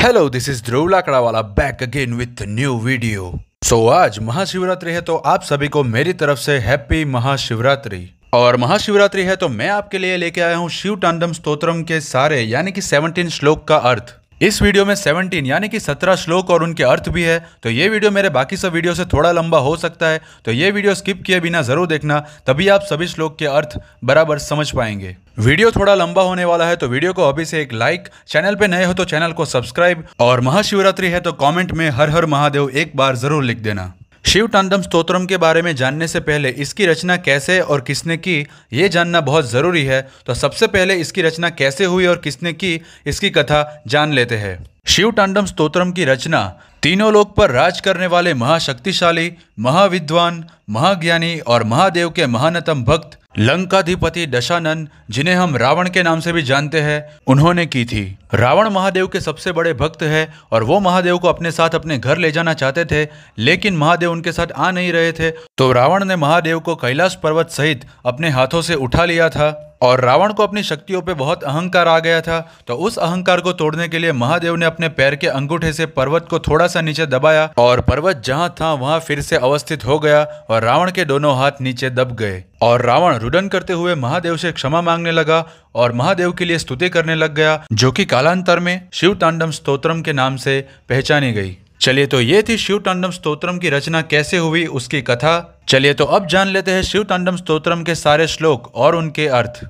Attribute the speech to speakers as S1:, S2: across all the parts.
S1: Hello, this is Dhruv Lakdawala back again with new video. So आज महाशिवरात्रि है, तो आप सभी को मेरी तरफ से हैप्पी महाशिवरात्रि। और महाशिवरात्रि है तो मैं आपके लिए लेके आया हूँ शिव तांडव स्तोत्रम के सारे यानी कि 17 श्लोक का अर्थ। इस वीडियो में 17 यानी कि 17 श्लोक और उनके अर्थ भी है, तो ये वीडियो मेरे बाकी सब वीडियो से थोड़ा लंबा हो सकता है, तो ये वीडियो स्किप किए बिना जरूर देखना, तभी आप सभी श्लोक के अर्थ बराबर समझ पाएंगे। वीडियो थोड़ा लंबा होने वाला है तो वीडियो को अभी से एक लाइक, चैनल पे नए हो तो चैनल को सब्सक्राइब, और महाशिवरात्रि है तो कमेंट में हर हर महादेव एक बार जरूर लिख देना। शिव तांडव स्तोत्रम के बारे में जानने से पहले इसकी रचना कैसे और किसने की ये जानना बहुत ज़रूरी है। तो सबसे पहले इसकी रचना कैसे हुई और किसने की, इसकी कथा जान लेते हैं। शिव तांडव स्तोत्रम की रचना तीनों लोक पर राज करने वाले महाशक्तिशाली, महाविद्वान, महाज्ञानी और महादेव के महानतम भक्त लंकाधिपति दशानन, जिन्हें हम रावण के नाम से भी जानते हैं, उन्होंने की थी। रावण महादेव के सबसे बड़े भक्त है और वो महादेव को अपने साथ अपने घर ले जाना चाहते थे, लेकिन महादेव उनके साथ आ नहीं रहे थे, तो रावण ने महादेव को कैलाश पर्वत सहित अपने हाथों से उठा लिया था। और रावण को अपनी शक्तियों पे बहुत अहंकार आ गया था, तो उस अहंकार को तोड़ने के लिए महादेव ने अपने पैर के अंगूठे से पर्वत को थोड़ा सा नीचे दबाया और पर्वत जहां था वहां फिर से अवस्थित हो गया और रावण के दोनों हाथ नीचे दब गए। और रावण रुदन करते हुए महादेव से क्षमा मांगने लगा और महादेव के लिए स्तुति करने लग गया, जो कि कालांतर में शिव तांडव स्तोत्रम के नाम से पहचानी गई। चलिए, तो ये थी शिव तांडव स्तोत्रम की रचना कैसे हुई, उसकी कथा। चलिए तो अब जान लेते हैं शिव तांडव स्तोत्रम के सारे श्लोक और उनके अर्थ।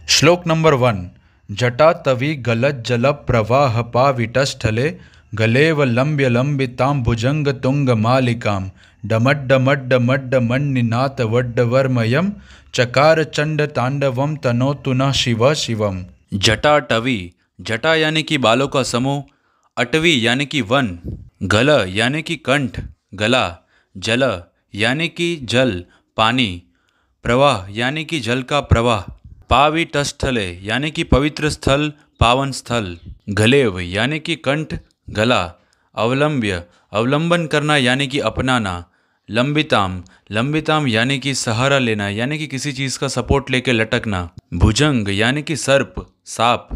S1: श्लोक नंबर 1। जटा तवि गलत जल प्रवाह पावितस्थले गलेव लंब्य लंबिताम भुजंग तुंग मालिकाम डमड्ड मड्ड मड्ड मन्निनाथ वड्डवर्मयम चकार चंड तांडवम तनोतु न शिव शिवम। जटा टवी, जटा यानी कि बालों का समूह, अटवी यानी कि वन, गल यानी कि कंठ गला, जल यानी कि जल पानी, प्रवाह यानी कि जल का प्रवाह, पावितस्थले यानी कि पवित्र स्थल पावन स्थल, गलेव यानी कि कंठ गला, अवलंब्य अवलंबन करना यानी कि अपनाना, लंबिताम लंबिताम यानी कि सहारा लेना यानी कि किसी चीज़ का सपोर्ट लेके लटकना, भुजंग यानी कि सर्प सांप,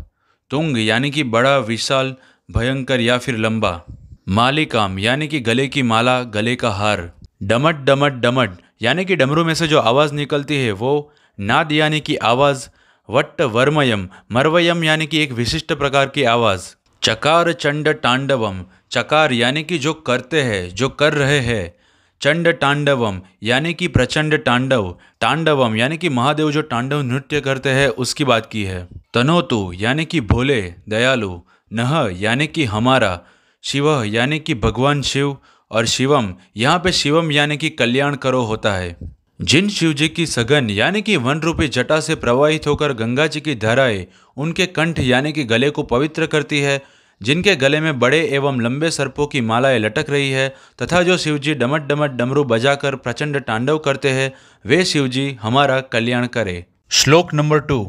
S1: तुंग यानी कि बड़ा विशाल भयंकर या फिर लंबा, मालिकाम यानी कि गले की माला गले का हार, डमट डमट डमट यानी कि डमरू में से जो आवाज़ निकलती है वो, नाद यानी कि आवाज़, वट्ट वर्मयम मरवयम यानी कि एक विशिष्ट प्रकार की आवाज़, चकार चंड तांडवम, चकार यानी कि जो करते हैं जो कर रहे हैं, चंड तांडवम यानी कि प्रचंड तांडव, तांडवम यानी कि महादेव जो तांडव नृत्य करते हैं उसकी बात की है, तनोतु यानी कि भोले दयालु, नह यानी कि हमारा, शिव यानी कि भगवान शिव, और शिवम यहाँ पे शिवम यानी कि कल्याण करो होता है। जिन शिव जी की सघन यानी कि वन रूपी जटा से प्रवाहित होकर गंगा जी की धाराएं उनके कंठ यानी कि गले को पवित्र करती है, जिनके गले में बड़े एवं लंबे सर्पों की मालाएं लटक रही है, तथा जो शिवजी डमट डमट डमरू बजाकर प्रचंड तांडव करते हैं, वे शिवजी हमारा कल्याण करे। श्लोक नंबर 2।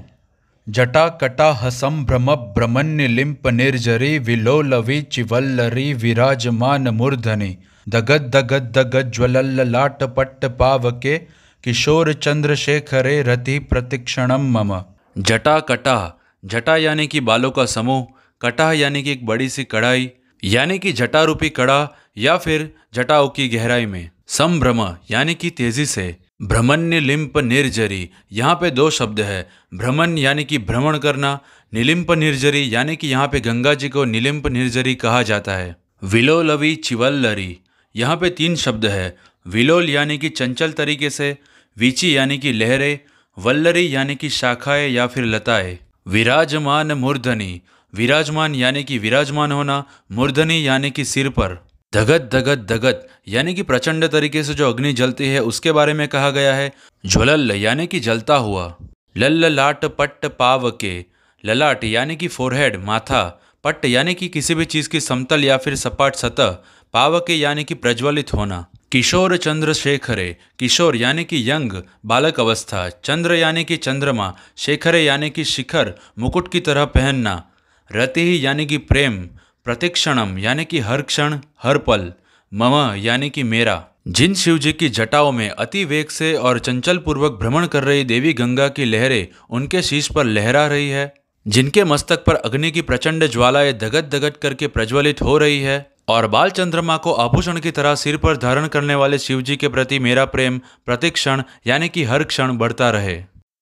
S1: जटा कटा हसम भ्रम भ्रमण्य लिंप निर्जरी विलोलवी चिवल्लरी विराजमान मूर्धनि दगद दगद दगद ज्वलल्ललाट पट्ट पावके किशोर चंद्रशेखरे रति प्रतिक्षणम मम। जटा कटा, जटा यानी कि बालों का समूह, कटा यानी कि एक बड़ी सी कढ़ाई यानी कि जटा रूपी कड़ा या फिर जटाओं की गहराई में, संभ्रम यानी कि तेजी से, भ्रमण्य लिंप निर्जरी यहाँ पे दो शब्द है, भ्रमण यानी कि भ्रमण करना, निलिंप निर्जरी यानी कि यहाँ पे गंगा जी को निलिंप निर्जरी कहा जाता है, विलोलवी चिवल्लरी यहाँ पे 3 शब्द है, विलोल यानी कि चंचल तरीके से, वीची यानी कि लहरें, वल्लरी यानी कि शाखाएं या फिर लताएं, विराजमान मूर्धनि, विराजमान यानी कि विराजमान होना, मूर्धनि यानी कि सिर पर, धगत धगत धगत यानी कि प्रचंड तरीके से जो अग्नि जलती है उसके बारे में कहा गया है, ज्वलल यानी कि जलता हुआ, लल्ललाट पट्ट पावके, ललाट यानी कि फोरहेड माथा, पट्ट यानी कि किसी भी चीज़ की समतल या फिर सपाट सतह, पावके यानी कि प्रज्वलित होना, किशोर चंद्रशेखरे, किशोर यानी कि यंग बालक अवस्था, चंद्र यानी कि चंद्रमा, शेखरे यानी कि शिखर मुकुट की तरह पहनना, रति यानी कि प्रेम, प्रतिक्षणम यानी कि हर क्षण हर पल, मम यानी कि मेरा। जिन शिव जी की जटाओं में अति वेग से और चंचल पूर्वक भ्रमण कर रही देवी गंगा की लहरें उनके शीश पर लहरा रही है, जिनके मस्तक पर अग्नि की प्रचंड ज्वालाएं दगद दगद करके प्रज्वलित हो रही है, और बाल चंद्रमा को आभूषण की तरह सिर पर धारण करने वाले शिव जी के प्रति मेरा प्रेम प्रतिक्षण यानी कि हर क्षण बढ़ता रहे।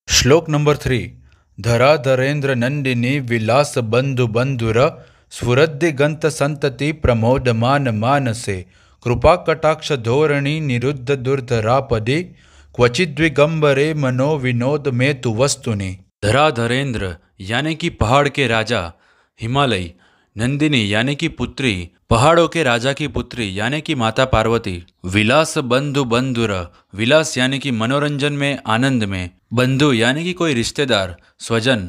S1: श्लोक नंबर 3। धराधरेन्द्र नंदिनी विलास बंधु बंधुर स्फुरद्दिगंत संतति प्रमोदमान मानसे कृपा कटाक्ष धोरणी निरुद्ध दुर्धरापदि क्वचिद्विगंबरे मनो विनोद में तु वस्तुनि। धराधरेन्द्र यानी कि पहाड़ के राजा, हिमालय, नंदिनी यानी कि पुत्री, पहाड़ों के राजा की पुत्री यानी कि माता पार्वती, विलास बंधु बंधुर, विलास यानी कि मनोरंजन में, आनंद में, बंधु यानी कि कोई रिश्तेदार, स्वजन,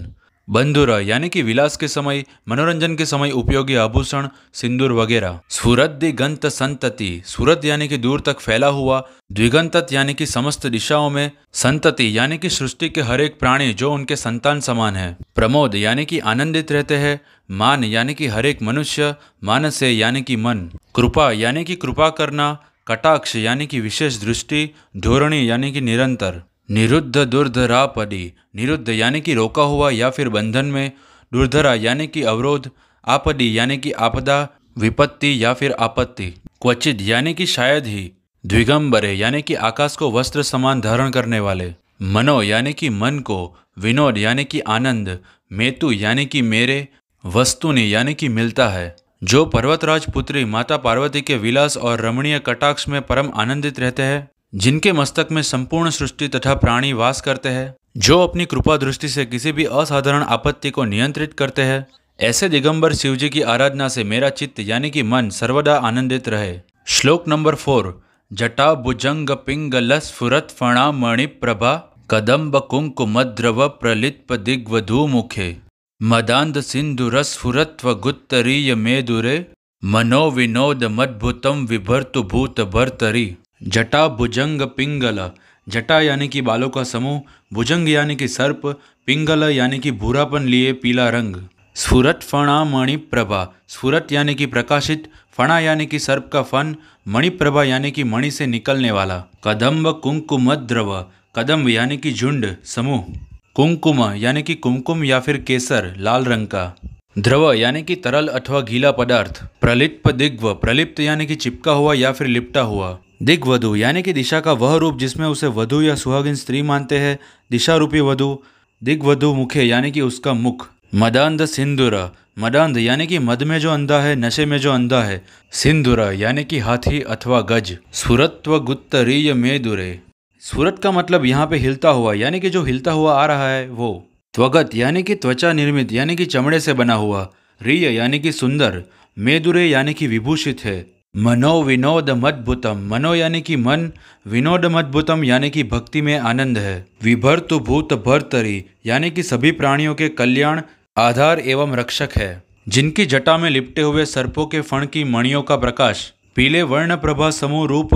S1: बंधुर यानी कि विलास के समय, मनोरंजन के समय उपयोगी आभूषण, सिंदूर वगैरह। स्फुरद्दिगंत संतति, स्फुरद यानी कि दूर तक फैला हुआ, द्विगंतत यानी कि समस्त दिशाओं में, संतति यानी कि सृष्टि के हर एक प्राणी जो उनके संतान समान है, प्रमोद यानी कि आनंदित रहते हैं, मान यानी कि हर एक मनुष्य, मानसे यानी कि मन, कृपा यानी कि कृपा करना, कटाक्ष यानी कि विशेष दृष्टि, धोरणी यानी कि निरंतर, निरुद्ध दुर्धरापदि, निरुद्ध यानी कि रोका हुआ या फिर बंधन में, दुर्धरा यानी कि अवरोध, आपदि यानी कि आपदा, विपत्ति या फिर आपत्ति, क्वचित यानी कि शायद ही, द्विगंबरे यानी कि आकाश को वस्त्र समान धारण करने वाले, मनो यानी कि मन को, विनोद यानी कि आनंद, मेतु यानी कि मेरे, वस्तुनि यानी कि मिलता है, जो पर्वतराज पुत्री माता पार्वती के विलास और रमणीय कटाक्ष में परम आनंदित रहते हैं, जिनके मस्तक में संपूर्ण सृष्टि तथा प्राणी वास करते हैं, जो अपनी कृपा दृष्टि से किसी भी असाधारण आपत्ति को नियंत्रित करते हैं, ऐसे दिगंबर शिवजी की आराधना से मेरा चित्त यानी कि मन सर्वदा आनंदित रहे। श्लोक नंबर 4। जटा भुजंग पिंगल स्फुरत फणा मणि प्रभा कदम्ब कुंकुमद्रव प्रलिप्त दिग्वधू मुखे मदांध सिंधुरस्फुरत्व गुत्तरीय मेदुरे मनो विनोद मद्भुतम विभर्तु भूत भर्तरी। जटा भुजंग पिंगल, जटा यानी कि बालों का समूह, भुजंग यानी कि सर्प, पिंगल यानी कि भूरापन लिए पीला रंग, स्फुरत फणा मणिप्रभा, स्फुरत यानी कि प्रकाशित, फणा यानी कि सर्प का फन, मणिप्रभा यानी कि मणि से निकलने वाला, कदम्ब कुंकुमद्रव, कदम्ब यानी कि झुंड समूह, कुंकुम यानी कि कुमकुम या फिर केसर लाल रंग का, द्रव यानी कि तरल अथवा गीला पदार्थ, प्रलिप्त दिग्व, प्रलिप्त यानी कि चिपका हुआ या फिर लिपटा हुआ, दिग्वधु यानी कि दिशा का वह रूप जिसमें उसे वधु या सुहागिन स्त्री मानते हैं, दिशा रूपी वधु, दिग्वधु मुखे यानी कि उसका मुख, मदांध सिंदूर, मदांध यानी कि मद में जो अंधा है, नशे में जो अंधा है, सिंदूर यानी कि हाथी अथवा गज, स्फुरत्व गुत्तरीय मेदुरे, स्फुरत का मतलब यहाँ पे हिलता हुआ यानी कि जो हिलता हुआ आ रहा है वो, त्वगत यानी कि त्वचा निर्मित यानी कि चमड़े से बना हुआ, रिय यानी कि सुंदर, मेदुरे यानी कि विभूषित है, मनो विनोद मद्भुतम, मनो यानी कि मन, विनोद मद्भुतम यानी कि भक्ति में आनंद है, विभर्तु भूत भर्तरी यानी कि सभी प्राणियों के कल्याण, आधार एवं रक्षक है, जिनकी जटा में लिपटे हुए सर्पों के फण की मणियों का प्रकाश पीले वर्ण प्रभा समूह रूप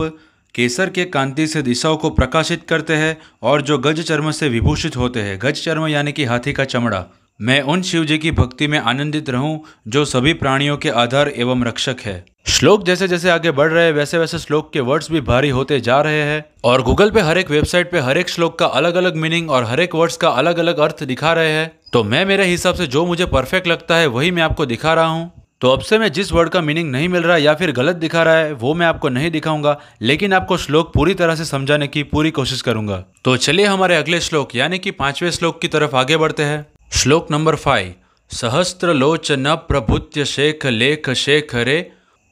S1: केसर के कांति से दिशाओं को प्रकाशित करते हैं, और जो गज चर्म से विभूषित होते हैं, गज चर्म यानी कि हाथी का चमड़ा। मैं उन शिव जी की भक्ति में आनंदित रहूं जो सभी प्राणियों के आधार एवं रक्षक है। श्लोक जैसे जैसे आगे बढ़ रहे हैं वैसे वैसे श्लोक के वर्ड्स भी भारी होते जा रहे हैं, और गूगल पे हर एक वेबसाइट पे हर एक श्लोक का अलग अलग मीनिंग और हर एक वर्ड्स का अलग अलग अर्थ दिखा रहे हैं। तो मैं मेरे हिसाब से जो मुझे परफेक्ट लगता है वही मैं आपको दिखा रहा हूँ। तो अब से मैं जिस वर्ड का मीनिंग नहीं मिल रहा या फिर गलत दिखा रहा है वो मैं आपको नहीं दिखाऊंगा, लेकिन आपको श्लोक पूरी तरह से समझाने की पूरी कोशिश करूंगा। तो चलिए हमारे अगले श्लोक यानी कि 5वें श्लोक की तरफ आगे बढ़ते हैं। श्लोक नंबर 5। सहस्त्रलोचन प्रभुत्य शेख लेख शेखरे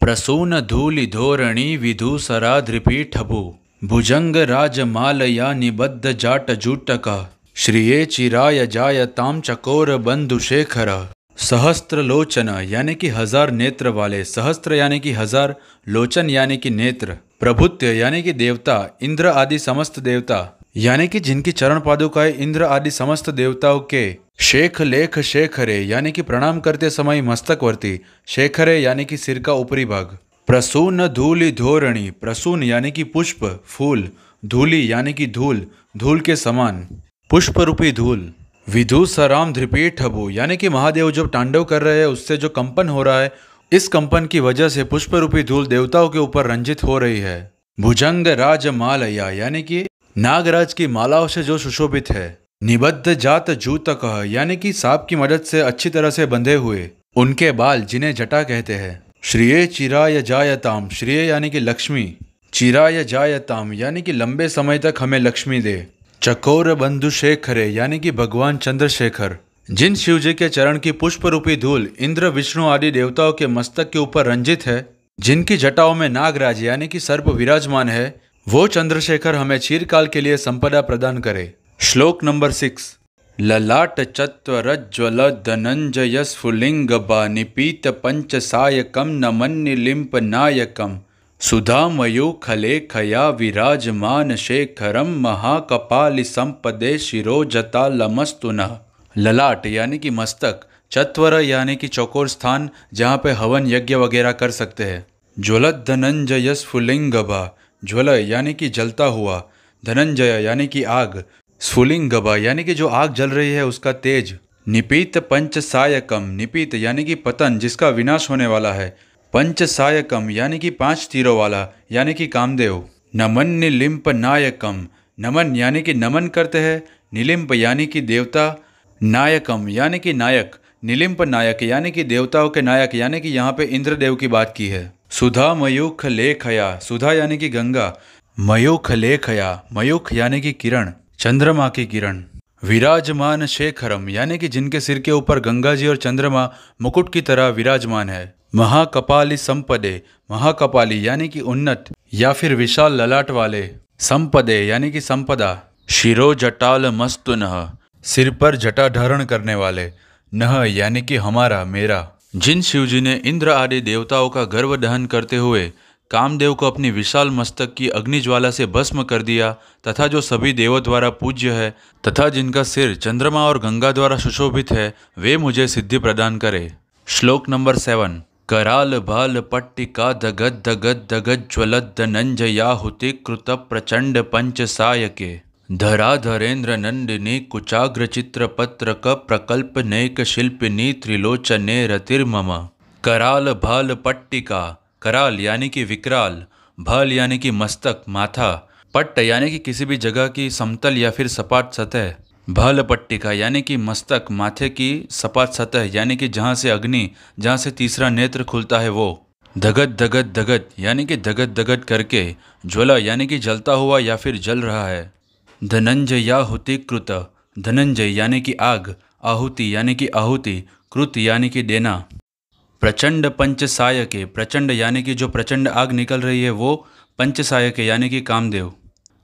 S1: प्रसून धूलि धोरणी विधूसरा धृपीठभु भुजंग राजमालया निबद्ध जाट जूटका श्रिये चिराय जायताम चकोर बंधु शेखर। सहस्त्र लोचन यानी कि 1000 नेत्र वाले, सहस्त्र यानी कि 1000, लोचन यानी कि नेत्र, प्रभुत्य यानी कि देवता, इंद्र आदि समस्त देवता यानी कि जिनकी चरण पादुकाएं इंद्र आदि समस्त देवताओं के, शेख लेख शेखरे यानी कि प्रणाम करते समय मस्तकवर्ती, शेखरे यानी कि सिर का ऊपरी भाग, प्रसून धूलि धोरणी, प्रसून यानी कि पुष्प फूल, धूलि यानी कि धूल, धूल के समान, पुष्प रूपी धूल, विधूसराम धृपीठभु यानी कि महादेव जब तांडव कर रहे हैं उससे जो कंपन हो रहा है, इस कंपन की वजह से पुष्प रूपी धूल देवताओं के ऊपर रंजित हो रही है। भुजंग राजमालया यानी कि नागराज की मालाओं से जो सुशोभित है, निबद्ध जात जूतकः यानी कि सांप की मदद से अच्छी तरह से बंधे हुए उनके बाल जिन्हें जटा कहते हैं। श्रिये चिराय जायताम, श्रिय यानी कि लक्ष्मी, चिराय जायताम यानी कि लंबे समय तक हमें लक्ष्मी दे। चकोर बंधु शेखरे यानी कि भगवान चंद्रशेखर, जिन शिवजी के चरण की पुष्प रूपी धूल इंद्र विष्णु आदि देवताओं के मस्तक के ऊपर रंजित है, जिनकी जटाओं में नागराज यानी कि सर्प विराजमान है, वो चंद्रशेखर हमें चिरकाल के लिए संपदा प्रदान करे। श्लोक नंबर 6। ललाट चत्वरज्ज्वल धनंजय स्फुलिंग निपीत पंच सायकम नमन्निलिंप नायकम सुधामयूखले खया विराजमान शेखरम महाकपालि संपदे शिरोजता लमस्तुनः। ललाट यानी कि मस्तक, चत्वर यानी कि चौकोर स्थान जहाँ पे हवन यज्ञ वगैरह कर सकते हैं। ज्वलत धनंजय स्फुलिंगभा, ज्वल यानी कि जलता हुआ, धनंजय यानी कि आग, स्फुलिंगभा यानी कि जो आग जल रही है उसका तेज। निपीत पंच सायकम, निपीत यानी कि पतन जिसका विनाश होने वाला है, पंच सायकम यानी कि 5 तीरों वाला यानी कि कामदेव। नमन निलिंप नायकम, नमन यानी कि नमन करते हैं, निलिंप यानी कि देवता, नायकम यानी कि नायक, निलिंप नायक यानी कि देवताओं के नायक यानी कि यहाँ पे इंद्रदेव की बात की है। सुधा मयूख लेखया, सुधा यानी कि गंगा, मयूख लेखया, मयूख यानी कि किरण, चंद्रमा की किरण। विराजमान शेखरम यानी कि जिनके सिर के ऊपर गंगा जी और चंद्रमा मुकुट की तरह विराजमान है। महाकपाली संपदे, महाकपाली यानी कि उन्नत या फिर विशाल ललाट वाले, संपदे यानी कि संपदा। शिरो जटाल मस्तुनः, सिर पर जटा धारण करने वाले, नह यानी कि हमारा, मेरा। जिन शिवजी ने इंद्र आदि देवताओं का गर्व दहन करते हुए कामदेव को अपनी विशाल मस्तक की अग्निज्वाला से भस्म कर दिया तथा जो सभी देवों द्वारा पूज्य है तथा जिनका सिर चंद्रमा और गंगा द्वारा सुशोभित है, वे मुझे सिद्धि प्रदान करे। श्लोक नंबर 7। कराल भाल पट्टिका दगद दगद दगद ज्वलद धनंजयाहुति कृत प्रचंड पंच सायके धराधरेन्द्र नंदिनी कुचाग्र चित्र पत्रक प्रकल्प नेक शिल्पिनी त्रिलोचने रतिर्मम। कराल भाल पट्टिका, कराल यानी कि विकराल, भाल यानी कि मस्तक माथा, पट्ट यानी कि किसी भी जगह की समतल या फिर सपाट सतह, भाल पट्टिका यानी कि मस्तक माथे की सपाट सतह यानी कि जहाँ से अग्नि, जहाँ से तीसरा नेत्र खुलता है वो। धगद धगद धगद यानी कि धगद धगद करके, ज्वला यानी कि जलता हुआ या फिर जल रहा है। धनंजयाहुति कृत, धनंजय यानी कि आग, आहुति यानी कि आहुति, कृत यानी कि देना। प्रचंड पंच सायके, प्रचंड यानी कि जो प्रचंड आग निकल रही है वो पंच सायके यानी कि कामदेव।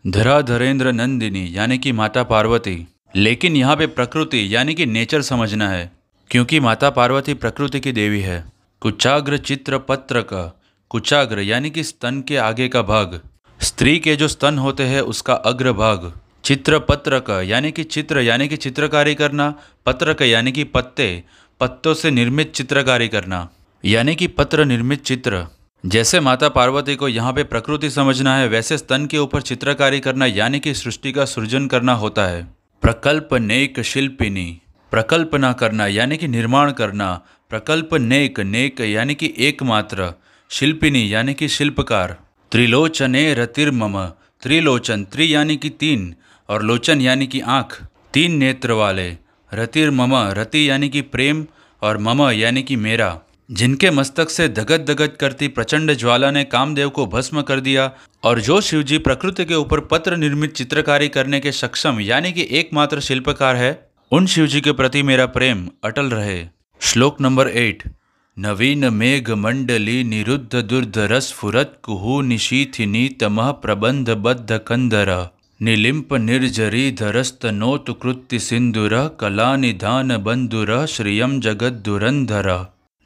S1: धराधरेन्द्र नंदिनी यानी कि माता पार्वती, लेकिन यहाँ पे प्रकृति यानी कि नेचर समझना है क्योंकि माता पार्वती प्रकृति की देवी है। कुचाग्र चित्र पत्र का, कुचाग्र यानी कि स्तन के आगे का भाग, स्त्री के जो स्तन होते हैं उसका अग्र भाग। चित्र पत्र का यानी कि चित्र यानी कि चित्रकारी करना, पत्र का यानी कि पत्ते, पत्तों से निर्मित चित्रकारी करना यानी कि पत्र निर्मित चित्र। जैसे माता पार्वती को यहाँ पे प्रकृति समझना है वैसे स्तन के ऊपर चित्रकारी करना यानी कि सृष्टि का सृजन करना होता है। प्रकल्प नेक शिल्पिनी, प्रकल्पना करना यानी कि निर्माण करना, प्रकल्प नेक, नेक यानी कि एकमात्र, शिल्पिनी यानी कि शिल्पकार। त्रिलोचने रतिर्मम, त्रिलोचन, त्रि यानी कि 3 और लोचन यानी कि आँख, 3 नेत्र वाले। रतिर्मम, रति यानी कि प्रेम और मम यानी कि मेरा। जिनके मस्तक से धगद धगद करती प्रचंड ज्वाला ने कामदेव को भस्म कर दिया और जो शिवजी प्रकृति के ऊपर पत्र निर्मित चित्रकारी करने के सक्षम यानी कि एकमात्र शिल्पकार है, उन शिवजी के प्रति मेरा प्रेम अटल रहे। श्लोक नंबर 8। नवीन मेघ मंडली निरुद्ध दुर्धर स्फुरत कुहू निशीथिनी तमः प्रबंध बद्ध कंदर निलिंप निर्जरी धरस्त नोत कृत्य सिंधुर कला निधान बंधुर श्रियम जगत दुरंधर।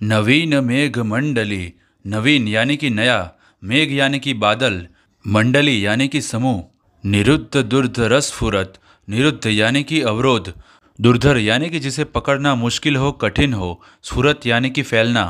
S1: नवीन मेघ मंडली, नवीन यानी कि नया, मेघ यानी कि बादल, मंडली यानी कि समूह। निरुद्ध दुर्धर स्फुरत, निरुद्ध यानी कि अवरोध, दुर्धर यानी कि जिसे पकड़ना मुश्किल हो, कठिन हो, स्फुरत यानी कि फैलना,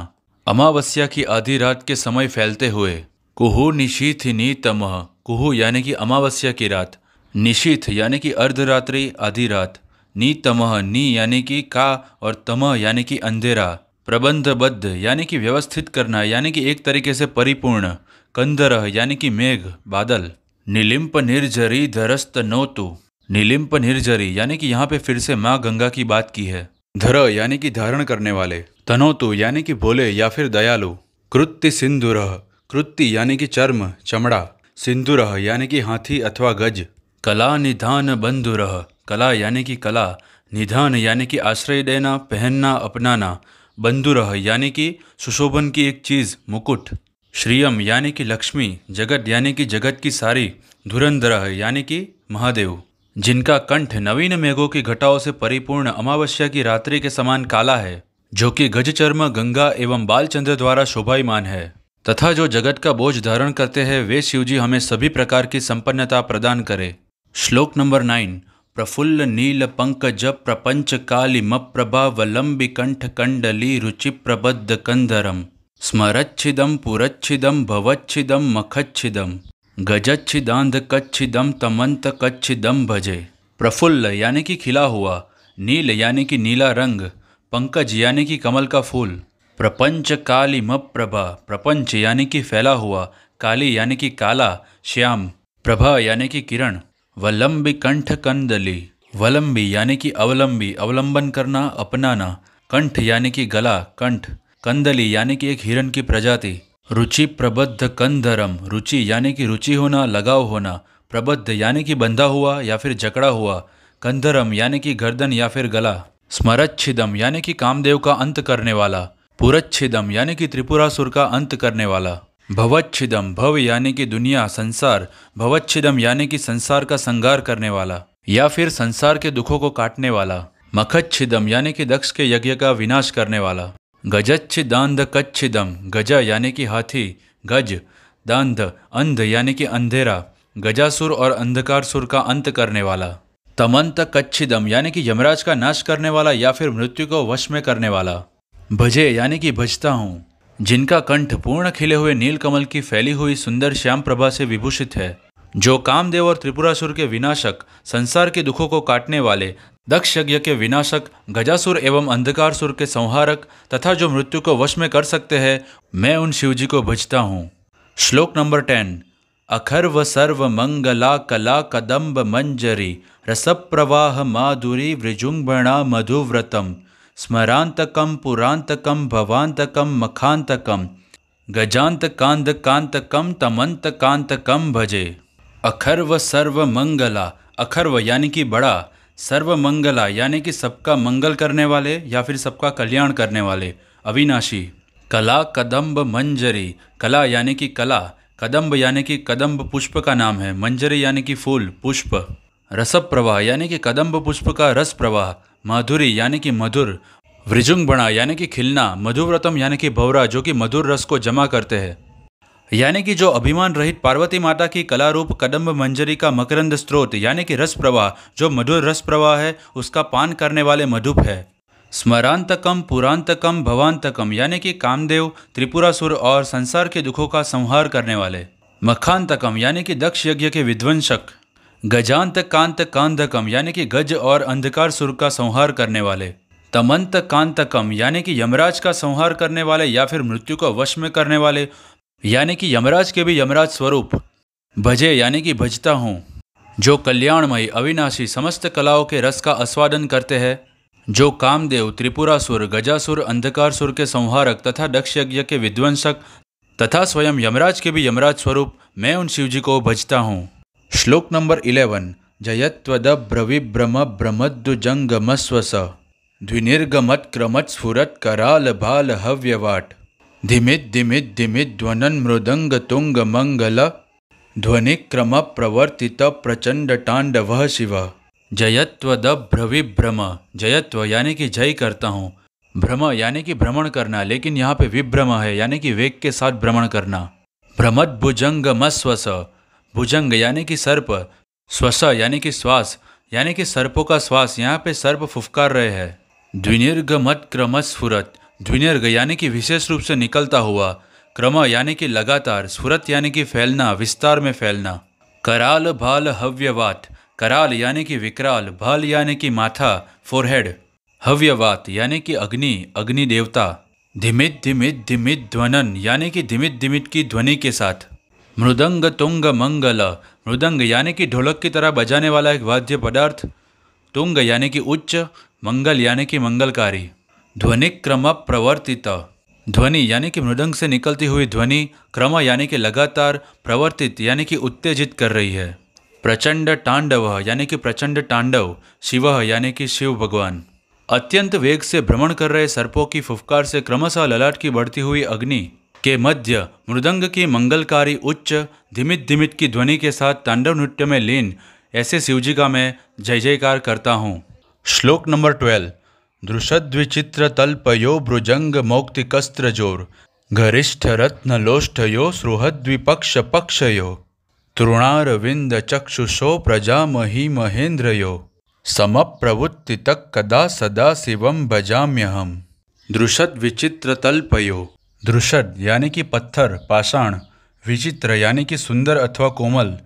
S1: अमावस्या की आधी रात के समय फैलते हुए। कुहू निशीथिनी तमः, कुहू यानी कि अमावस्या की रात, निशीथ यानी कि अर्धरात्रि आधी रात, नी तमः, नी यानी कि का और तमः यानी कि अंधेरा। प्रबंधबद्ध यानी कि व्यवस्थित करना यानी कि एक तरीके से परिपूर्ण। कंदर यानी कि मेघ बादल। निलिंप निर्जरी धरस्त नोतु, नीलिम्प निर्जरी यानी कि यहाँ पे फिर से माँ गंगा की बात की है। धर यानी कि धारण करने वाले। तनोतु यानी कि भोले या फिर दयालु। कृत्ति सिंधुरः, कृत्ति यानी कि चर्म चमड़ा। सिंधुरः यानी कि हाथी अथवा गज। कला निधान बंधुरः, कला यानी कि कला। निधान यानी कि आश्रय देना, पहनना, अपनाना। बंधुरः यानी कि सुशोभन की एक चीज, मुकुट। श्रियम यानी कि लक्ष्मी। जगत यानी कि जगत की सारी। धुरंधरः यानी कि महादेव। जिनका कंठ नवीन मेघों की घटाओं से परिपूर्ण अमावस्या की रात्रि के समान काला है, जो कि गज चर्म, गंगा एवं बालचंद्र द्वारा शोभायमान है, तथा जो जगत का बोझ धारण करते हैं, वे शिवजी हमें सभी प्रकार की संपन्नता प्रदान करे। श्लोक नंबर 9। प्रफुल्ल नील पंकज प्रपंच कालिमप्रभावलंबि कंठ कंडली रुचि प्रबद्ध कंधरम। स्मरच्छिदम पुरच्छिदम भवच्छिदम मखच्छिदम। गजच्छिदांध कच्छिदम तमंत कच्छिदम भजे। प्रफुल्ल यानी कि खिला हुआ। नील यानी कि नीला रंग। पंकज यानी कि कमल का फूल। प्रपंच कालिमप्रभा, प्रपंच यानी कि फैला हुआ। काली यानी कि काला, श्याम। प्रभा यानी कि किरण। वलंबी कंठ कंदली, वलंबी यानी कि अवलंबी, अवलंबन करना, अपनाना। कंठ यानी कि गला, कंठ। कंदली यानी कि एक हिरण की प्रजाति। रुचि प्रबद्ध कंधरम, रुचि यानी कि रुचि होना, लगाव होना। प्रबद्ध यानी कि बंधा हुआ या फिर जकड़ा हुआ। कंधरम यानी कि गर्दन या फिर गला। स्मरच्छिदम यानी कि कामदेव का अंत करने वाला। पुरच्छिदम यानी कि त्रिपुरासुर का अंत करने वाला। भवच्छिदम, भव यानी कि दुनिया, संसार। भवच्छिदम यानी कि संसार का संगार करने वाला या फिर संसार के दुखों को काटने वाला। मखच्छिदम यानी कि दक्ष के यज्ञ का विनाश करने वाला। गजच्छिदांध कच्छिदम, गजा यानी कि हाथी, गज। दांध अंध यानी कि अंधेरा। गजासुर और अंधकारसुर का अंत करने वाला। तमंत कच्छिदम यानी कि यमराज का नाश करने वाला या फिर मृत्यु को वश में करने वाला। भजे यानी कि भजता हूँ। जिनका कंठ पूर्ण खिले हुए नील कमल की फैली हुई सुंदर श्याम प्रभा से विभूषित है, जो कामदेव और त्रिपुरासुर के विनाशक, संसार के दुखों को काटने वाले, दक्ष यज्ञ के विनाशक, गजासुर एवं अंधकारसुर के संहारक तथा जो मृत्यु को वश में कर सकते हैं, मैं उन शिवजी को भजता हूँ। श्लोक नंबर 10। अखर्व सर्व मंगला कला कदम्ब मंजरी रसप्रवाह माधुरी वृजुंभणा मधुव्रतम। स्मरांतकम पुरांतकम भवांतकम मखांतकम। गजांत कांद कांतकम तमंत कांतकम भजे। अखर्व सर्व मंगला, अखर्व यानी कि बड़ा। सर्व मंगला यानी कि सबका मंगल करने वाले या फिर सबका कल्याण करने वाले, अविनाशी। कला कदम्ब मंजरी, कला यानी कि कला। कदम्ब यानी कि कदम्ब पुष्प का नाम है। मंजरी यानी कि फूल, पुष्प। रस प्रवाह यानी कि कदम्ब पुष्प का रस प्रवाह। माधुरी यानी कि मधुर। वृजुंगबणा यानी कि खिलना। मधुव्रतम यानी कि भौरा, जो कि मधुर रस को जमा करते हैं, यानी कि जो अभिमान रहित पार्वती माता की कला रूप कदम्ब मंजरी का मकरंद स्रोत यानी कि रस प्रवाह, जो मधुर रस प्रवाह है, उसका पान करने वाले मधुप है। स्मरांतकम पुरांतकम भवांतकम यानी कि कामदेव, त्रिपुरासुर और संसार के दुखों का संहार करने वाले। मखांतकम यानी कि दक्ष यज्ञ के विध्वंसक। गजांत कांत कांधकम यानी कि गज और अंधकार सुर का संहार करने वाले। तमंत कांतकम यानी कि यमराज का संहार करने वाले या फिर मृत्यु को वश में करने वाले, यानी कि यमराज के भी यमराज स्वरूप। भजे यानी कि भजता हूँ, जो कल्याणमयी, अविनाशी, समस्त कलाओं के रस का आस्वादन करते हैं, जो कामदेव, त्रिपुरासुर, गजासुर, अंधकारसुर के संहारक तथा दक्ष यज्ञ के विध्वंसक तथा स्वयं यमराज के भी यमराज स्वरूप, मैं उन शिवजी को भजता हूँ। श्लोक नंबर 11। जयत्वदभ्रविभ्रम भ्रमद्दुजंगमस्वस द्विनिर्गमत्क्रमत् स्फुरत् कराल भाल हव्यवाट। धिमित धिमित धिमित ध्वनन मृदंग तुंग मंगल ध्वनिक्रम प्रवर्तित प्रचंड तांडवः शिव। जयत्वदभ्रविभ्रम, जयत्व यानी कि जय करता हूँ। भ्रम यानी कि भ्रमण करना, लेकिन यहाँ पे विभ्रम है यानी कि वेग के साथ भ्रमण करना। भ्रमद भुजंग मस्वस, भुजंग यानी कि सर्प। स्वस यानी कि श्वास, यानी कि सर्पों का श्वास, यहाँ पे सर्प फुफकार रहे हैं। द्विनिर्गमत क्रम स्फुरत, द्विनिर्ग यानी कि विशेष रूप से निकलता हुआ। क्रम यानी कि लगातार। स्फुरत यानी कि फैलना, विस्तार में फैलना। कराल भाल हव्यवात, कराल यानी कि विकराल, भाल यानी कि माथा, फोरहेड। हव्यवात यानी कि अग्नि, अग्नि देवता। धिमित धिमित धिमित ध्वनन यानी कि धिमित धिमित की ध्वनि के साथ। मृदंग तुंग मंगल, मृदंग यानी कि ढोलक की तरह बजाने वाला एक वाद्य पदार्थ। तुंग यानी कि उच्च। मंगल यानी कि मंगलकारी। ध्वनि क्रम प्रवर्तित, ध्वनि यानी कि मृदंग से निकलती हुई ध्वनि, क्रम यानी कि लगातार, प्रवर्तित यानी कि उत्तेजित कर रही है। प्रचंड तांडव यानी कि प्रचंड तांडव, शिव यानी कि शिव भगवान। अत्यंत वेग से भ्रमण कर रहे सर्पों की फुफकार से क्रमशः ललाट की बढ़ती हुई अग्नि के मध्य मृदंग की मंगलकारी उच्च धिमित धिमित की ध्वनि के साथ तांडव नृत्य में लीन ऐसे शिवजी का मैं जय जयकार करता हूँ। श्लोक नंबर 12। दृशद्विचित्र तल्पयो भ्रुजंग मौक्तिकस्त्रजोर गरिष्ठ रत्न लोष्ठयो सृहद्विपक्ष पक्षयो तृणारविंद चक्षुषो प्रजामही महेन्द्रयो समप्रवुत्थितः कदा सदा शिवम भजाम्यहम्। दृशद विचित्र तल्पयो, दृशद यानी कि पत्थर पाषाण, विचित्र यानी कि सुंदर अथवा कोमल,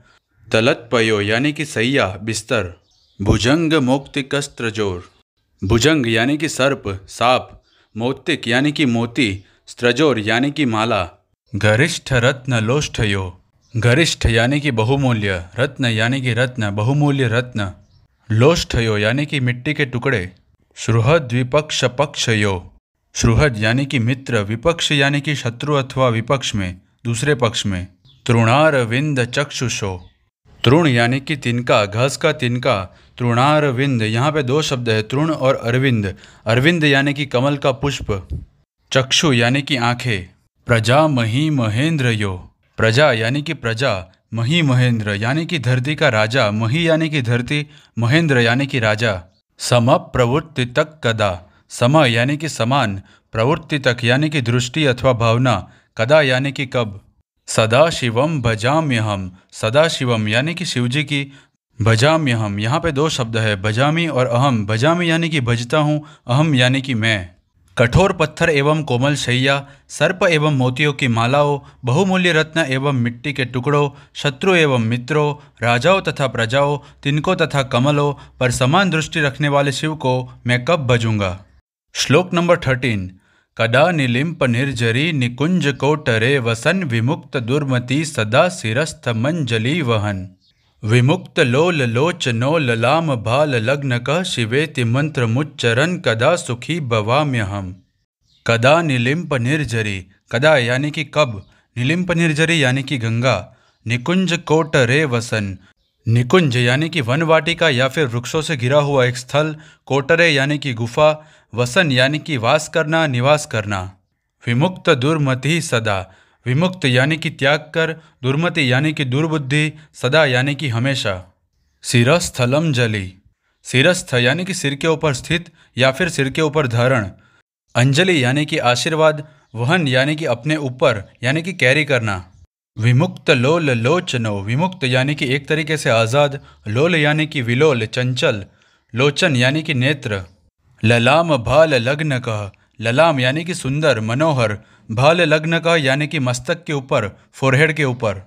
S1: तलत्पयो यानी कि सैया बिस्तर, भुजंग मौक्तिकस्त्रजोर, भुजंग यानी कि सर्प सांप, मौक्तिक यानी कि मोती, स्त्रजोर यानी कि माला, गरिष्ठ रत्न लोष्ठयो, गरिष्ठ यानी कि बहुमूल्य, रत्न यानी कि रत्न बहुमूल्य रत्न, लोष्ठयो यानी कि मिट्टी के टुकड़े, सृहद विपक्ष पक्षयो, सृहद यानी कि मित्र, विपक्ष यानी कि शत्रु अथवा विपक्ष में दूसरे पक्ष में, तृणारविंद चक्षुषो, तृण यानी कि तिनका घास का तिनका, तृणारविंद यहाँ पे दो शब्द है तृण और अरविंद, अरविंद यानी कि कमल का पुष्प, चक्षु यानी कि आंखें, प्रजा मही महेंद्र यो, प्रजा यानी कि प्रजा, मही महेंद्र यानी कि धरती का राजा, मही यानी कि धरती, महेंद्र यानी कि राजा, सम प्रवृत्ति तक कदा, सम यानी कि समान, प्रवृत्ति तक यानी कि दृष्टि अथवा भावना, कदा यानी कि कब, सदा शिवम भजाम्यहम, सदा शिवम यानी कि शिवजी की, भजाम्यहम यहाँ पे दो शब्द है भजामी और अहम, भजामी यानी कि भजता हूँ, अहम यानी कि मैं। कठोर पत्थर एवं कोमल शैया, सर्प एवं मोतियों की मालाओं, बहुमूल्य रत्न एवं मिट्टी के टुकड़ों, शत्रु एवं मित्रों, राजाओं तथा प्रजाओं, तिनकों तथा कमलों पर समान दृष्टि रखने वाले शिव को मैं कब भजूंगा। श्लोक नंबर 13। कदा निलिम्प निर्जरी निकुंज कोटरे वसन विमुक्त दुर्मति सदा शिरस्थ मंजलि वहन, विमुक्त लोल लोचनो ललाम भाल लग्नक शिवेति मंत्र मुच्चरन कदा सुखी भवाम्यहम्। कदा निलिम्प निर्जरी, कदा यानी कि कब, निलिम्प निर्जरी यानी कि गंगा, निकुंज कोटरे वसन, निकुंज यानी कि वन वाटिका या फिर वृक्षों से घिरा हुआ एक स्थल, कोटरे यानी कि गुफा, वसन यानी कि वास करना निवास करना, विमुक्त दुर्मति सदा, विमुक्त यानी कि त्याग कर, दुर्मति यानी कि दुर्बुद्धि, सदा यानी कि हमेशा, शिरस्थलम जली, शिरस्थ यानी कि सिर के ऊपर स्थित या फिर सिर के ऊपर धारण, अंजलि यानी कि आशीर्वाद, वहन यानी कि अपने ऊपर यानी कि कैरी करना, विमुक्त लोल लोचनो, विमुक्त यानी कि एक तरीके से आज़ाद, लोल यानी कि विलोल चंचल, लोचन यानी कि नेत्र, ललाम भाल लग्न कह, ललाम यानी कि सुंदर मनोहर, भाल लग्न का यानी कि मस्तक के ऊपर फोरहेड के ऊपर,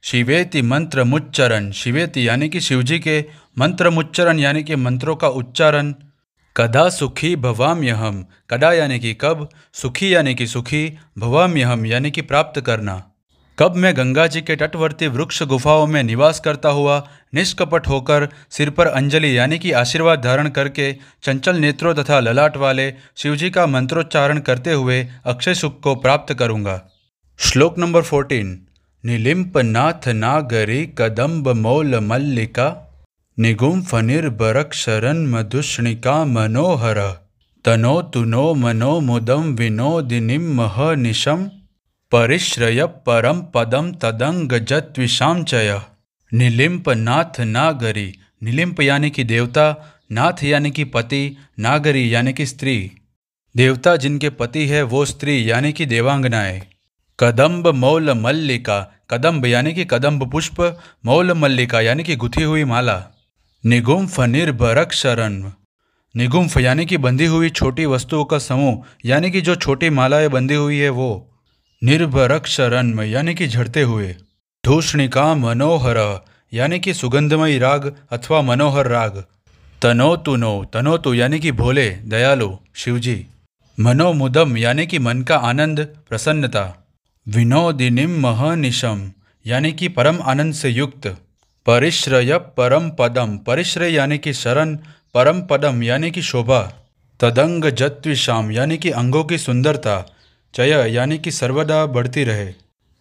S1: शिवेति मंत्र मुच्चरण, शिवेति यानी कि शिवजी के, मंत्र मुच्चरण यानी कि मंत्रों का उच्चारण, कदा सुखी भवाम्यहम्, कदा यानी कि कब, सुखी यानी कि सुखी, भवाम्यहम् यानी कि प्राप्त करना, कब मैं गंगा जी के तटवर्ती वृक्ष गुफाओं में निवास करता हुआ निष्कपट होकर सिर पर अंजलि यानी कि आशीर्वाद धारण करके चंचल नेत्रों तथा ललाट वाले शिवजी का मंत्रोच्चारण करते हुए अक्षय सुख को प्राप्त करूंगा। श्लोक नंबर 14। निलिम्प नाथ नागरी कदम्ब मौल मल्लिका निगुम्फ निर्भरक्षरन मधुष्णिका मनोहर तनोतु नो मनो मुदम विनोदिनीं महनिशम परिश्रय परम पदम तदंग जत्विषांचय। निलिम्प नाथ नागरी, निलिम्प यानी कि देवता, नाथ यानी कि पति, नागरी यानी कि स्त्री, देवता जिनके पति है वो स्त्री यानी कि देवांगनाएं। कदम्ब मौल मल्लिका, कदम्ब यानी कि कदम्ब पुष्प, मौल मल्लिका यानी कि गुथी हुई माला, निगुम्फ निर्भरक्षरन, निगुम्फ यानी कि बंधी हुई छोटी वस्तुओं का समूह यानी कि जो छोटी मालाएं बंधी हुई है वो, निर्भरक्षरन यानी कि झड़ते हुए, धूषणिका मनोहर यानी कि सुगंधमयी राग अथवा मनोहर राग, तनोतु नो, तनोतु यानी कि भोले दयालु शिवजी, मनोमुदम यानी कि मन का आनंद प्रसन्नता, विनोदिनीं महनिशम यानी कि परम आनंद से युक्त, परिश्रय परम पदम, परिश्रय यानी कि शरण, परम पदम यानी कि शोभा, तदंग जत्विशाम यानी कि अंगों की सुंदरता, चय यानी कि सर्वदा बढ़ती रहे।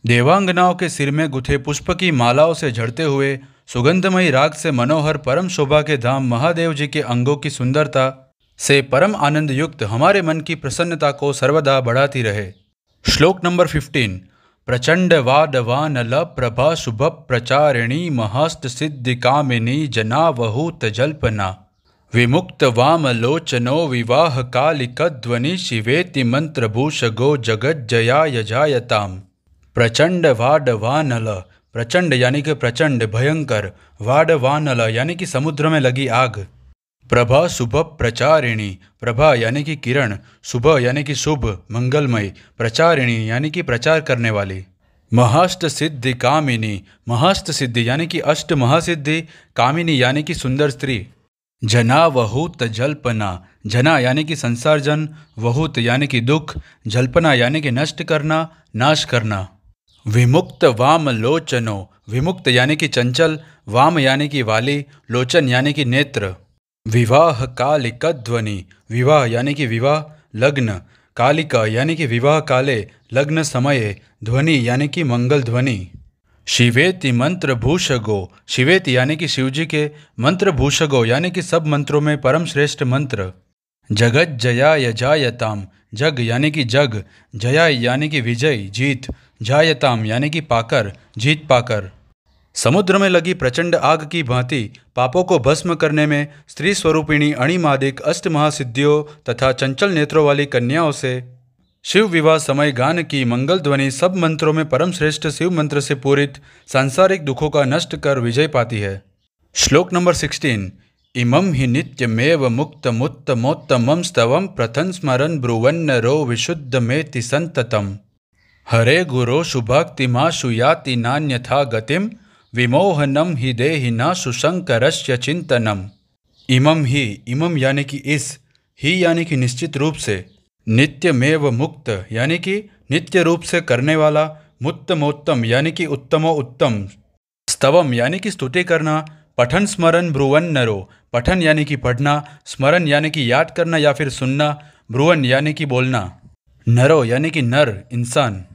S1: देवांगनाओं के सिर में गुथे पुष्प की मालाओं से झड़ते हुए सुगंधमयी राग से मनोहर परम शोभा के धाम महादेव जी के अंगों की सुंदरता से परम आनंद युक्त हमारे मन की प्रसन्नता को सर्वदा बढ़ाती रहे। श्लोक नंबर 15। प्रचंड वादवानल प्रभा शुभ प्रचारिणी महस्त सिद्धि कामिनी जनावहूत जल्पना, विमुक्त वामलोचनो विवाह कालिक ध्वनि शिवेति मंत्रभूषगो जगज्जयाय जायताम। प्रचंड वाडवानल, प्रचंड यानी कि प्रचंड भयंकर, वाडवानल यानी कि समुद्र में लगी आग, प्रभा शुभ प्रचारिणी, प्रभा यानी कि किरण, शुभ यानी कि शुभ मंगलमय, प्रचारिणी यानी कि प्रचार करने वाली, महाष्ट सिद्धि कामिनी, महाष्ट सिद्धि यानी कि अष्ट महासिद्धि, कामिनी यानी कि सुंदर स्त्री, जना वहूत जल्पना, जना यानी कि संसार जन, वहूत यानी कि दुख, जल्पना यानी कि नष्ट करना, नाश करना। विमुक्त वाम लोचनो, विमुक्त यानी कि चंचल, वाम यानी कि वाली, लोचन यानी कि नेत्र, विवाह कालिक ध्वनि, विवाह यानी कि विवाह, लग्न, कालिका यानी कि विवाह काले, लग्न समये, ध्वनि यानी कि मंगल ध्वनि। शिवेति मंत्र भूषगो, शिवेति यानी कि शिवजी के, मंत्र भूषगो यानी कि सब मंत्रों में परम श्रेष्ठ मंत्र, जगत जयाय जायताम, जग यानी कि जग, जयाय यानी कि विजय जीत, जायताम यानी कि पाकर, जीत पाकर। समुद्र में लगी प्रचंड आग की भांति पापों को भस्म करने में स्त्री स्वरूपिणी अणिमादिक अष्ट महासिद्धियों तथा चंचल नेत्रों वाली कन्याओं से शिव विवाह समय गान की मंगल ध्वनि सब मंत्रों में परम श्रेष्ठ शिव मंत्र से पूरित सांसारिक दुखों का नष्ट कर विजय पाती है। श्लोक नंबर 16। इमं हि नित्यमेव मुक्तमुत्तमोत्तमं स्तवं प्रथम स्मरन् ब्रुवन्नरो विशुद्धमेति संततम्, हरे गुरो शुभाक्तिमाशु याति नान्यथा गतिम, विमोहनम हि देहिना सुशंकरस्य चिंतनम। इमं ही, इमं यानी कि इस, ही यानी कि निश्चित रूप से, नित्यमेव मुक्त यानी कि नित्य रूप से करने वाला, मुत्तमोत्तम यानी कि उत्तमो उत्तम, स्तवम यानी कि स्तुति करना, पठन स्मरण ब्रुवन नरो, पठन यानी कि पढ़ना, स्मरण यानी कि याद करना या फिर सुनना, ब्रुवन यानी कि बोलना, नरो यानी कि नर इंसान,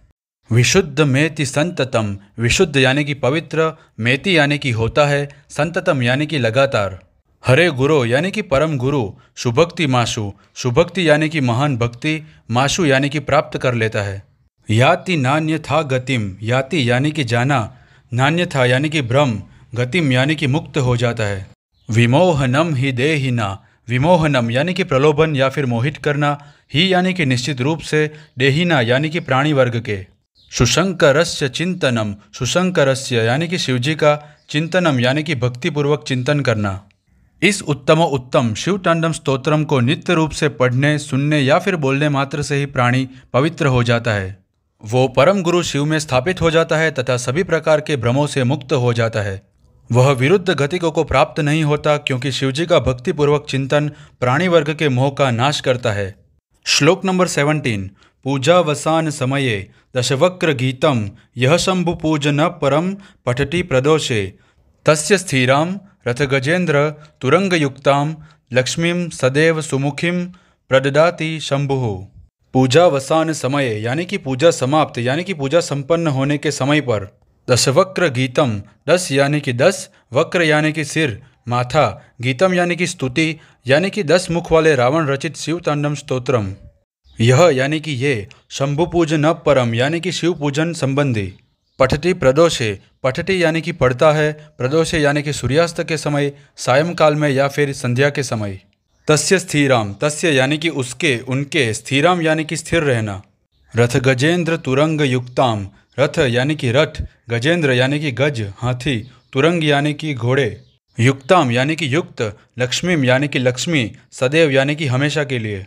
S1: विशुद्ध मेति संततम, विशुद्ध यानी कि पवित्र, मेति यानी कि होता है, संततम यानी कि लगातार, हरे गुरु यानी कि परम गुरु, शुभक्ति माशु, शुभक्ति यानी कि महान भक्ति, माशु यानी कि प्राप्त कर लेता है, याति नान्यथा गतिम, याति यानी कि जाना, नान्यथा यानी कि भ्रम, गतिम यानी कि मुक्त हो जाता है, विमोहनम ही देहिना, विमोहनम यानी कि प्रलोभन या फिर मोहित करना, ही यानी कि निश्चित रूप से, देहिना यानी कि प्राणी वर्ग के, सुशंकरस्य चिंतनम, सुशंकरस्य यानी कि शिवजी का, चिंतनम यानी कि भक्तिपूर्वक चिंतन करना। इस उत्तमो उत्तम शिव तांडव स्तोत्रम को नित्य रूप से पढ़ने, सुनने या फिर बोलने मात्र से ही प्राणी पवित्र हो जाता है, वो परम गुरु शिव में स्थापित हो जाता है तथा सभी प्रकार के भ्रमों से मुक्त हो जाता है। वह विरुद्ध गतिकों को प्राप्त नहीं होता क्योंकि शिवजी का भक्तिपूर्वक चिंतन प्राणी वर्ग के मोह का नाश करता है। श्लोक नंबर 17। पूजावसान समये दशवक्र गीतम यह शंभु पूजन परम पठति प्रदोषे, तस्य स्थिराम रथ गजेंद्र तुरंगयुक्ताम लक्ष्मीम सदैव सुमुखीम प्रददाति शंभुः। पूजावसान समय यानी कि पूजा समाप्त यानी कि पूजा संपन्न होने के समय पर, दशवक्र गीतम, 10 यानी कि 10, वक्र यानी कि सिर, माथा, गीतम यानी कि स्तुति यानी कि 10 मुख वाले रावण रचित शिव तांडव स्तोत्रम, यह यानी कि ये, शंभु पूजन परम यानी कि शिव पूजन संबंधी, पठति प्रदोषे, पठति यानी कि पढ़ता है, प्रदोषे यानी कि सूर्यास्त के समय, सायंकाल में या फिर संध्या के समय, तस्य स्थिराम, तस्य यानी कि उसके, उनके, स्थिराम यानी कि स्थिर रहना, रथ गजेंद्र तुरंग युक्ताम, रथ यानी कि रथ, गजेंद्र यानी कि गज हाथी, तुरंग यानी कि घोड़े, युक्ताम यानी कि युक्त, लक्ष्मीम यानी कि लक्ष्मी, सदैव यानी कि हमेशा के लिए,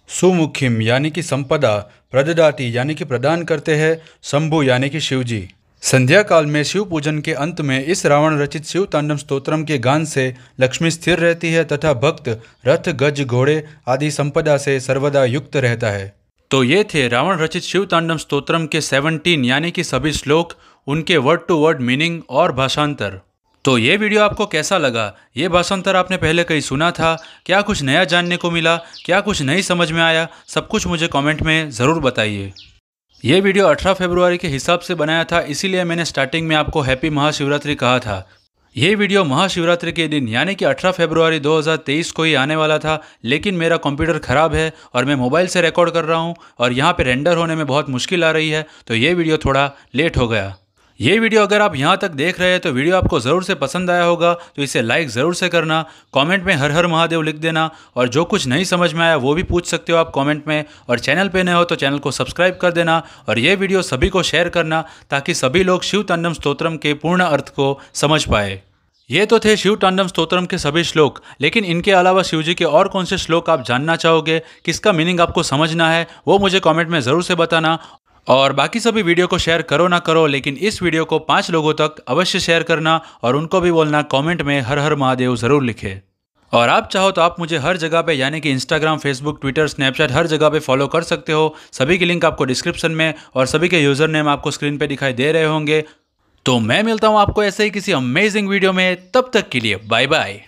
S1: सुमुखिम यानी कि संपदा, प्रददाति यानी कि प्रदान करते हैं, शंभु यानी कि शिवजी। संध्या काल में शिव पूजन के अंत में इस रावण रचित शिव तांडव स्तोत्रम के गान से लक्ष्मी स्थिर रहती है तथा भक्त रथ गज घोड़े आदि संपदा से सर्वदा युक्त रहता है। तो ये थे रावण रचित शिव तांडव स्तोत्रम के 17 यानी कि सभी श्लोक, उनके वर्ड टू वर्ड मीनिंग और भाषांतर। तो ये वीडियो आपको कैसा लगा? ये भाषांतर आपने पहले कहीं सुना था? क्या कुछ नया जानने को मिला? क्या कुछ नहीं समझ में आया? सब कुछ मुझे कमेंट में ज़रूर बताइए। ये वीडियो 18 फरवरी के हिसाब से बनाया था, इसीलिए मैंने स्टार्टिंग में आपको हैप्पी महाशिवरात्रि कहा था। ये वीडियो महाशिवरात्रि के दिन यानी कि 18 फरवरी 2023 को ही आने वाला था, लेकिन मेरा कंप्यूटर ख़राब है और मैं मोबाइल से रिकॉर्ड कर रहा हूँ और यहाँ पे रेंडर होने में बहुत मुश्किल आ रही है, तो ये वीडियो थोड़ा लेट हो गया। ये वीडियो अगर आप यहाँ तक देख रहे हैं तो वीडियो आपको ज़रूर से पसंद आया होगा, तो इसे लाइक ज़रूर से करना, कमेंट में हर हर महादेव लिख देना और जो कुछ नहीं समझ में आया वो भी पूछ सकते हो आप कमेंट में, और चैनल पे नए हो तो चैनल को सब्सक्राइब कर देना और ये वीडियो सभी को शेयर करना ताकि सभी लोग शिव तांडव स्तोत्रम के पूर्ण अर्थ को समझ पाए। ये तो थे शिव तांडव स्तोत्रम के सभी श्लोक, लेकिन इनके अलावा शिव जी के और कौन से श्लोक आप जानना चाहोगे, किसका मीनिंग आपको समझना है, वो मुझे कमेंट में ज़रूर से बताना। और बाकी सभी वीडियो को शेयर करो ना करो, लेकिन इस वीडियो को 5 लोगों तक अवश्य शेयर करना और उनको भी बोलना कमेंट में हर हर महादेव ज़रूर लिखे। और आप चाहो तो आप मुझे हर जगह पे यानी कि इंस्टाग्राम, फेसबुक, ट्विटर, स्नैपचैट हर जगह पे फॉलो कर सकते हो। सभी की लिंक आपको डिस्क्रिप्शन में और सभी के यूज़र नेम आपको स्क्रीन पे दिखाई दे रहे होंगे। तो मैं मिलता हूँ आपको ऐसे ही किसी अमेजिंग वीडियो में, तब तक के लिए बाय बाय।